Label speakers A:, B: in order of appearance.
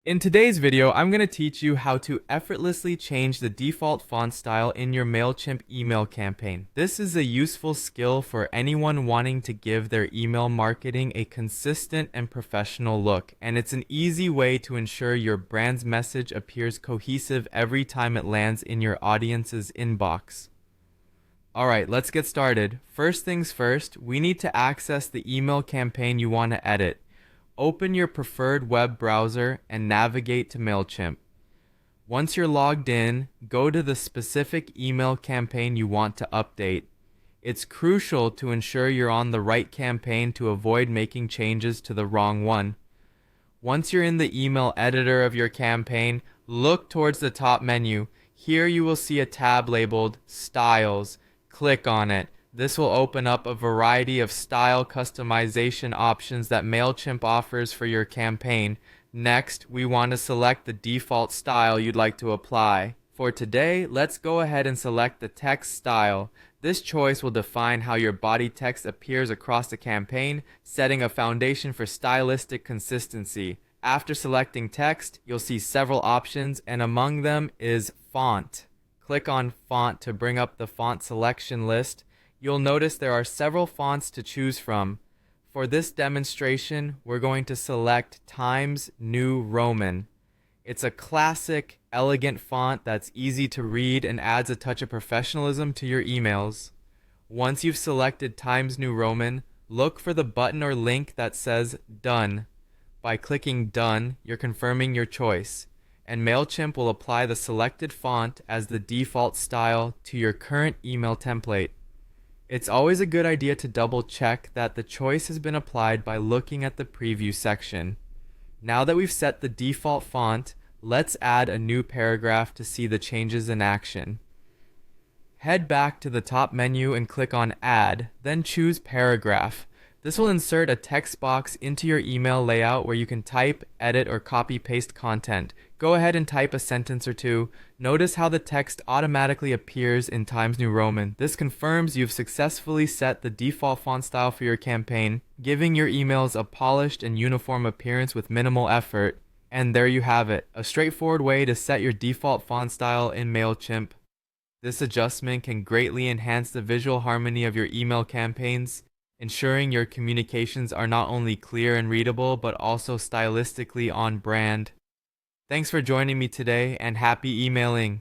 A: In today's video, I'm going to teach you how to effortlessly change the default font style in your Mailchimp email campaign. This is a useful skill for anyone wanting to give their email marketing a consistent and professional look, and it's an easy way to ensure your brand's message appears cohesive every time it lands in your audience's inbox. Alright, let's get started. First things first, we need to access the email campaign you want to edit. Open your preferred web browser and navigate to Mailchimp. Once you're logged in, go to the specific email campaign you want to update. It's crucial to ensure you're on the right campaign to avoid making changes to the wrong one. Once you're in the email editor of your campaign, look towards the top menu. Here you will see a tab labeled Styles. Click on it. This will open up a variety of style customization options that Mailchimp offers for your campaign. Next, we want to select the default style you'd like to apply. For today, let's go ahead and select the text style. This choice will define how your body text appears across the campaign, setting a foundation for stylistic consistency. After selecting text, you'll see several options, and among them is font. Click on font to bring up the font selection list. You'll notice there are several fonts to choose from. For this demonstration, we're going to select Times New Roman. It's a classic, elegant font that's easy to read and adds a touch of professionalism to your emails. Once you've selected Times New Roman, look for the button or link that says Done. By clicking Done, you're confirming your choice, and Mailchimp will apply the selected font as the default style to your current email template. It's always a good idea to double check that the choice has been applied by looking at the preview section. Now that we've set the default font, let's add a new paragraph to see the changes in action. Head back to the top menu and click on Add, then choose Paragraph. This will insert a text box into your email layout where you can type, edit, or copy-paste content. Go ahead and type a sentence or two. Notice how the text automatically appears in Times New Roman. This confirms you've successfully set the default font style for your campaign, giving your emails a polished and uniform appearance with minimal effort. And there you have it, a straightforward way to set your default font style in Mailchimp. This adjustment can greatly enhance the visual harmony of your email campaigns, ensuring your communications are not only clear and readable, but also stylistically on brand. Thanks for joining me today, and happy emailing!